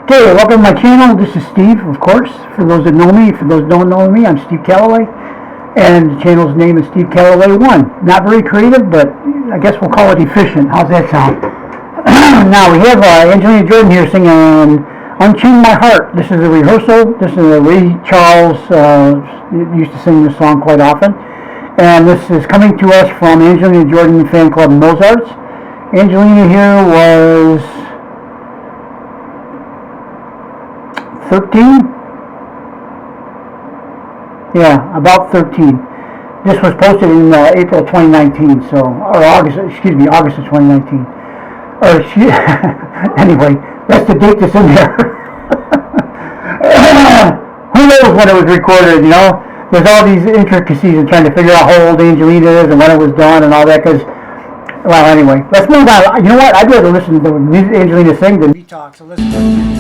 Okay, welcome to my channel. This is Steve, of course. For those that know me, for those that don't know me, I'm Steve Callaway, and the channel's name is Steve Callaway 1. Not very creative, but I guess we'll call it efficient. How's that sound? Now we have Angelina Jordan here singing Unchain My Heart. This is a rehearsal. This is a Ray Charles used to sing this song quite often. And this is coming to us from Angelina Jordan Fanclub Mosarz. Angelina here was 13? Yeah, about 13. This was posted in April 2019, so, or August of 2019. Or, anyway, that's the date that's in there. Who knows when it was recorded, you know? There's all these intricacies in trying to figure out how old Angelina is and when it was done and all that, because, well, anyway, let's move on. You know what? I'd rather listen to Angelina sing than me talk, so let's go.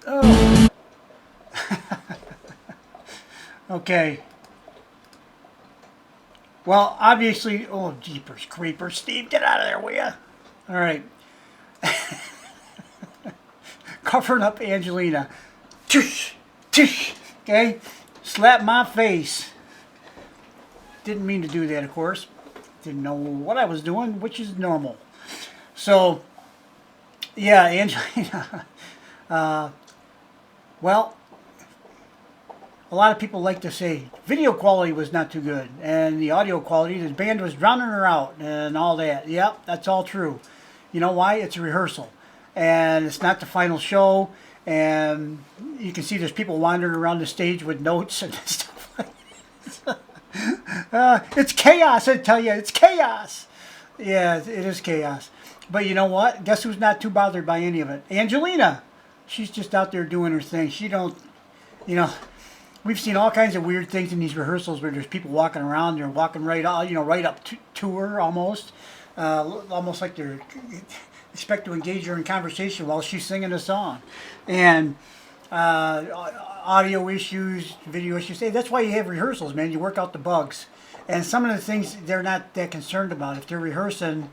Oh. Okay. Well, obviously, oh, jeepers creepers. Steve, get out of there, will ya? All right. Covering up Angelina. Tush, tush, okay? Slap my face. Didn't mean to do that, of course. Didn't know what I was doing, which is normal. So, yeah, Angelina. Well, a lot of people like to say video quality was not too good and the audio quality, the band was drowning her out and all that. Yep, that's all true. You know why? It's a rehearsal and it's not the final show, and you can see there's people wandering around the stage with notes and stuff like that. It's chaos, I tell you, it's chaos. Yeah, it is chaos. But you know what? Guess who's not too bothered by any of it? Angelina. She's just out there doing her thing. She don't, you know, we've seen all kinds of weird things in these rehearsals where there's people walking around. They're walking right, right up to her almost, almost like they're expect to engage her in conversation while she's singing a song, and audio issues, video issues. Hey, that's why you have rehearsals, man. You work out the bugs, and some of the things they're not that concerned about. If they're rehearsing,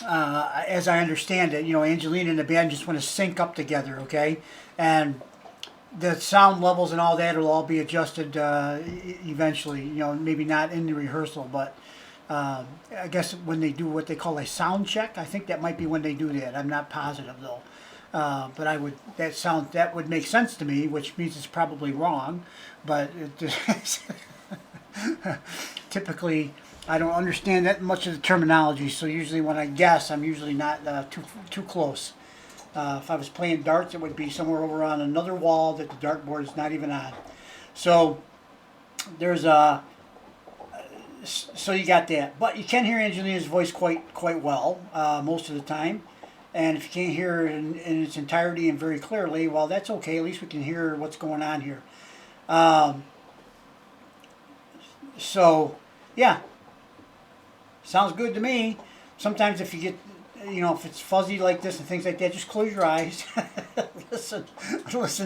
as I understand it, Angelina and the band just want to sync up together, okay, and the sound levels and all that will all be adjusted eventually. Maybe not in the rehearsal, but I guess when they do what they call a sound check, I think that might be when they do that. I'm not positive though, but that would make sense to me, which means it's probably wrong. But typically, I don't understand that much of the terminology, so usually when I guess, I'm usually not too close. If I was playing darts, it would be somewhere over on another wall that the dartboard is not even on. So there's so you got that, but you can hear Angelina's voice quite well most of the time. And if you can't hear it in its entirety and very clearly, well, that's okay. At least we can hear what's going on here. So yeah, sounds good to me. Sometimes if you get, if it's fuzzy like this and things like that, just close your eyes, listen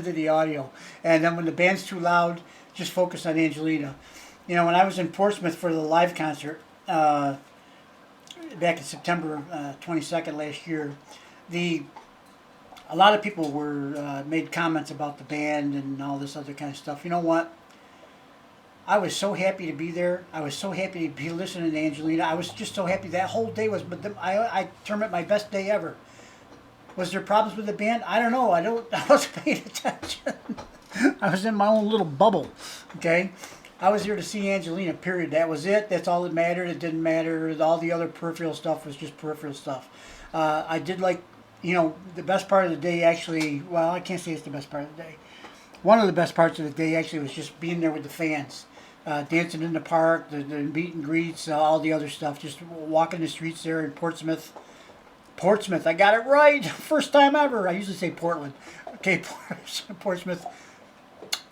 to the audio. And then when the band's too loud, just focus on Angelina. When I was in Portsmouth for the live concert back in September 22nd last year, a lot of people made comments about the band and all this other kind of stuff. You know what? I was so happy to be there. I was so happy to be listening to Angelina. I was just so happy. That whole day I term it my best day ever. Was there problems with the band? I don't know. I wasn't paying attention. I was in my own little bubble. Okay? I was here to see Angelina, period. That was it. That's all that mattered. It didn't matter. All the other peripheral stuff was just peripheral stuff. I did like, the best part of the day actually, well, I can't say it's the best part of the day. One of the best parts of the day actually was just being there with the fans. Dancing in the park, the meet and greets, all the other stuff. Just walking the streets there in Portsmouth. Portsmouth, I got it right. First time ever. I usually say Portland. Okay, Portsmouth,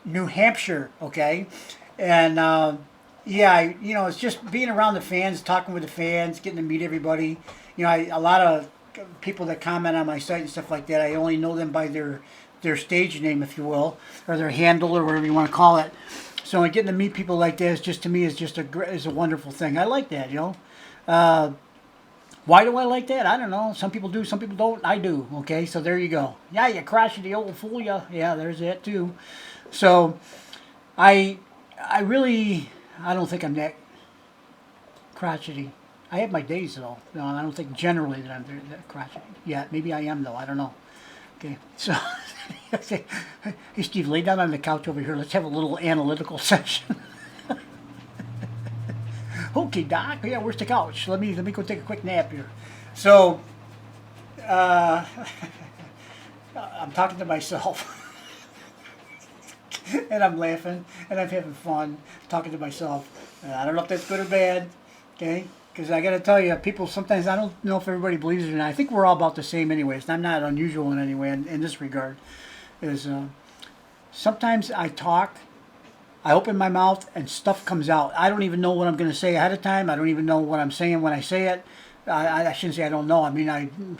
New Hampshire, okay? And it's just being around the fans, talking with the fans, getting to meet everybody. A lot of people that comment on my site and stuff like that, I only know them by their stage name, if you will, or their handle, or whatever you want to call it. So getting to meet people like that is a wonderful thing. I like that, Why do I like that? I don't know. Some people do, some people don't. I do. Okay, so there you go. Yeah, you crotchety old fool, ya. Yeah, there's that too. So I don't think I'm that crotchety. I have my days though. No, I don't think generally that I'm that crotchety. Yeah, maybe I am though. I don't know. Okay, so hey Steve, lay down on the couch over here. Let's have a little analytical session. Okay, Doc. Yeah, where's the couch? Let me go take a quick nap here. So, I'm talking to myself. And I'm laughing, and I'm having fun talking to myself. I don't know if that's good or bad, okay? Because I got to tell you, people sometimes, I don't know if everybody believes it or not. I think we're all about the same anyways. I'm not unusual in any way in this regard. Sometimes I talk, I open my mouth, and stuff comes out. I don't even know what I'm going to say ahead of time. I don't even know what I'm saying when I say it. I shouldn't say I don't know. I mean,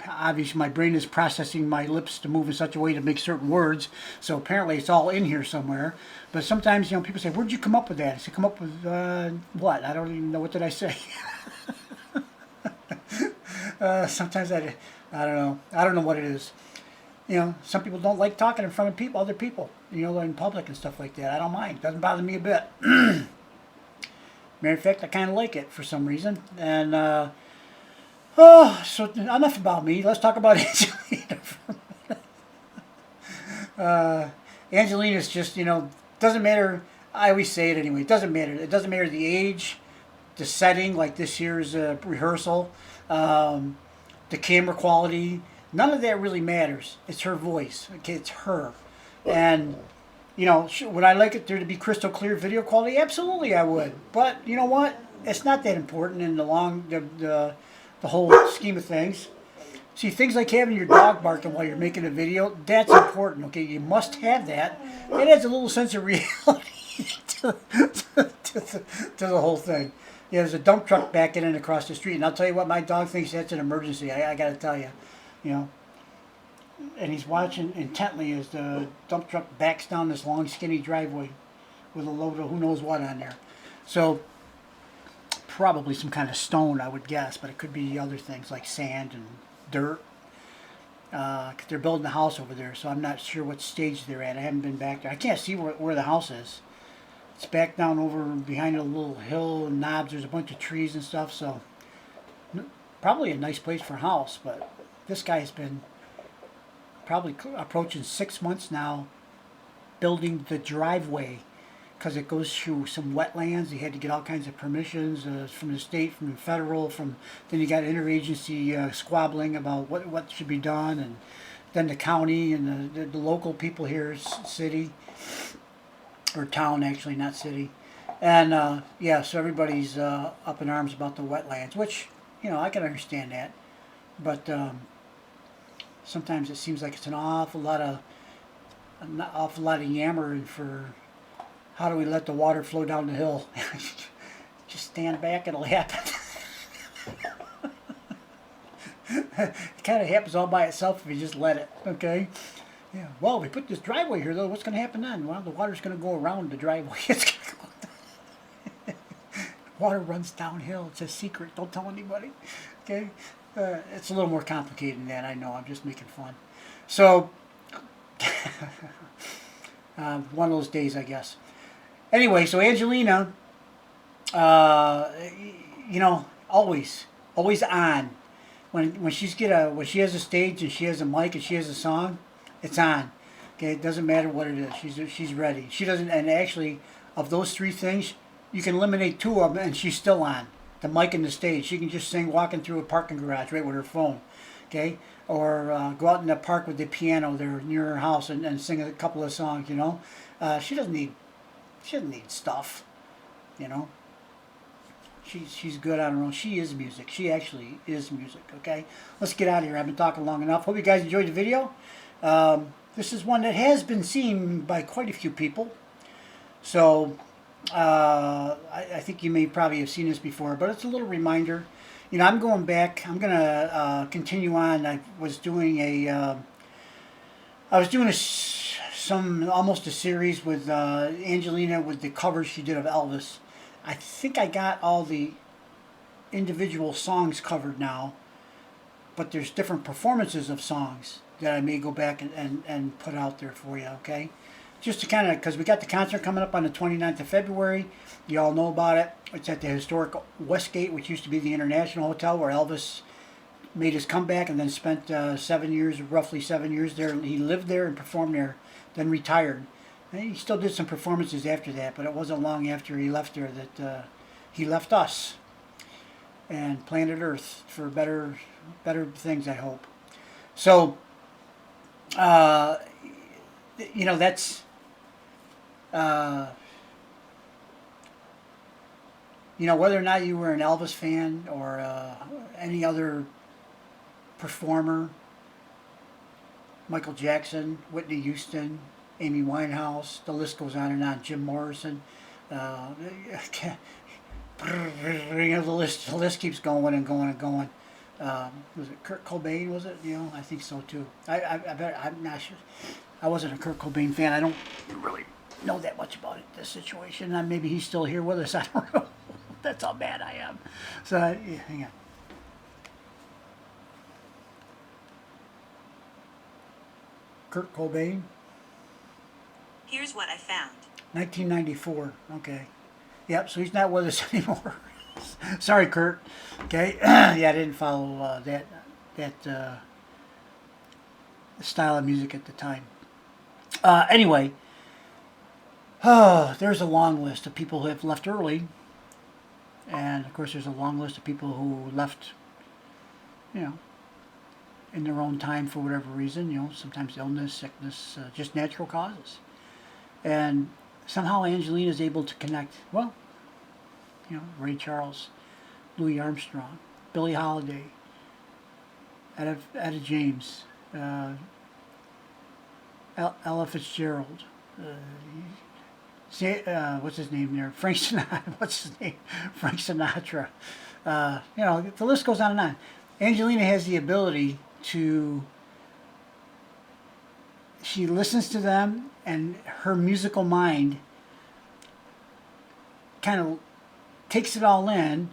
obviously my brain is processing my lips to move in such a way to make certain words. So apparently it's all in here somewhere. But sometimes, people say, "Where'd you come up with that?" I say, "Come up with what? I don't even know. What did I say?" Sometimes I don't know. I don't know what it is. Some people don't like talking in front of other people, in public and stuff like that. I don't mind. It doesn't bother me a bit. Matter of fact, I kind of like it for some reason. And so enough about me. Let's talk about Angelina for a minute. Angelina's just, Doesn't matter. I always say it anyway. It doesn't matter. It doesn't matter the age, the setting, like this year's rehearsal, um, the camera quality. None of that really matters. It's her voice. Okay, it's her. And you know, would I like it there to be crystal clear video quality? Absolutely, I would. But you know what? It's not that important in the whole scheme of things. See, things like having your dog barking while you're making a video, that's important, okay? You must have that. It adds a little sense of reality to the whole thing. Yeah, there's a dump truck backing in across the street, and I'll tell you what, my dog thinks that's an emergency. I got to tell you, you know. And he's watching intently as the dump truck backs down this long, skinny driveway with a load of who knows what on there. So, probably some kind of stone, I would guess, but it could be other things like sand and dirt. 'Cause they're building a house over there, so I'm not sure what stage they're at. I haven't been back there. I can't see where the house is. It's back down over behind a little hill and knobs. There's a bunch of trees and stuff, so probably a nice place for a house. But this guy's been probably approaching 6 months now building the driveway because it goes through some wetlands. He had to get all kinds of permissions from the state, from the federal, then you got interagency squabbling about what should be done, and then the county and the local people here, city, or town actually, not city. And yeah, so everybody's up in arms about the wetlands, which, you know, I can understand that. But sometimes it seems like it's an awful lot of yammering for how do we let the water flow down the hill. Just stand back, it'll happen. It kind of happens all by itself if you just let it, okay? Yeah. Well, we put this driveway here, though. What's going to happen then? Well, the water's going to go around the driveway. It's going to go down. Water runs downhill. It's a secret. Don't tell anybody. Okay? It's a little more complicated than that. I know. I'm just making fun. So, one of those days, I guess. Anyway, so Angelina, you know, always on. When she has a stage and she has a mic and she has a song, it's on. Okay, it doesn't matter what it is. She's ready. She doesn't. And actually, of those three things, you can eliminate two of them, and she's still on. The mic and the stage. She can just sing walking through a parking garage right with her phone. Okay, or go out in the park with the piano there near her house and sing a couple of songs. You know, she doesn't need stuff. You know. She's good on her own. She is music. She actually is music, okay? Let's get out of here. I've been talking long enough. Hope you guys enjoyed the video. This is one that has been seen by quite a few people. So, I think you may probably have seen this before, but it's a little reminder. You know, I'm going back. I'm going to continue on. I was doing almost a series with Angelina with the covers she did of Elvis. I think I got all the individual songs covered now, but there's different performances of songs that I may go back and put out there for you, okay? Just to kind of, because we got the concert coming up on the 29th of February. You all know about it. It's at the historic Westgate, which used to be the International Hotel, where Elvis made his comeback and then spent roughly 7 years there. He lived there and performed there, then retired. He still did some performances after that, but it wasn't long after he left there that he left us and planet Earth for better things, I hope. So, you know, that's, you know, whether or not you were an Elvis fan or any other performer, Michael Jackson, Whitney Houston, Amy Winehouse, the list goes on and on. Jim Morrison, you know, the list keeps going and going and going. Was it Kurt Cobain? Was it? You know, I think so too. I'm not sure. I wasn't a Kurt Cobain fan. I don't really know that much about this situation. Maybe he's still here with us. I don't know. That's how bad I am. So yeah, hang on. Kurt Cobain. Here's what I found. 1994. Okay. Yep, so he's not with us anymore. Sorry, Kurt. Okay. Yeah, I didn't follow that style of music at the time. Anyway, there's a long list of people who have left early. And, of course, there's a long list of people who left, you know, in their own time for whatever reason. You know, sometimes illness, sickness, just natural causes. And somehow Angelina is able to connect, well, you know, Ray Charles, Louis Armstrong, Billie Holiday, Etta James, Ella Fitzgerald, what's his name there? Frank Sinatra. What's his name? Frank Sinatra. You know, the list goes on and on. Angelina has the ability to, she listens to them, and her musical mind kind of takes it all in.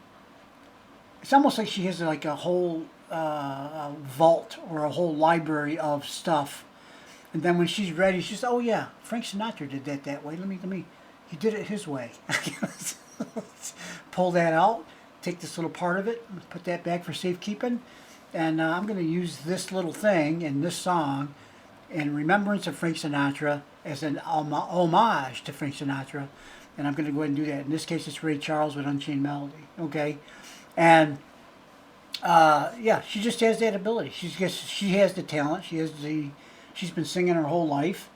It's almost like she has like a whole vault or a whole library of stuff. And then when she's ready, she's, oh yeah, Frank Sinatra did that way. Let me, he did it his way. Pull that out, take this little part of it, put that back for safekeeping. And I'm going to use this little thing in this song in remembrance of Frank Sinatra as an homage to Frank Sinatra. And I'm going to go ahead and do that. In this case, it's Ray Charles with Unchained Melody. Okay? And yeah, she just has that ability. She has the talent. She's been singing her whole life,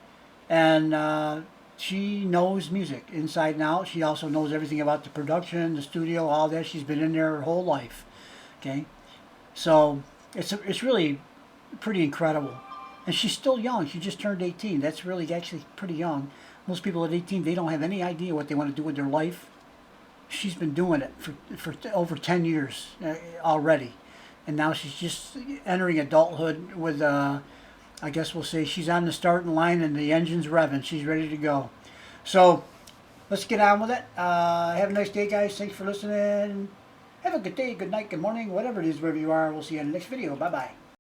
and she knows music inside and out. She also knows everything about the production, the studio, all that. She's been in there her whole life. Okay, so it's really pretty incredible, and she's still young. She just turned 18. That's really actually pretty young. Most people at 18, they don't have any idea what they want to do with their life. She's been doing it for over 10 years already, and now she's just entering adulthood with I guess we'll say she's on the starting line and the engine's revving. She's ready to go. So let's get on with it. Have a nice day, guys. Thanks for listening. Have a good day, good night, good morning, whatever it is, wherever you are. We'll see you in the next video. Bye-bye.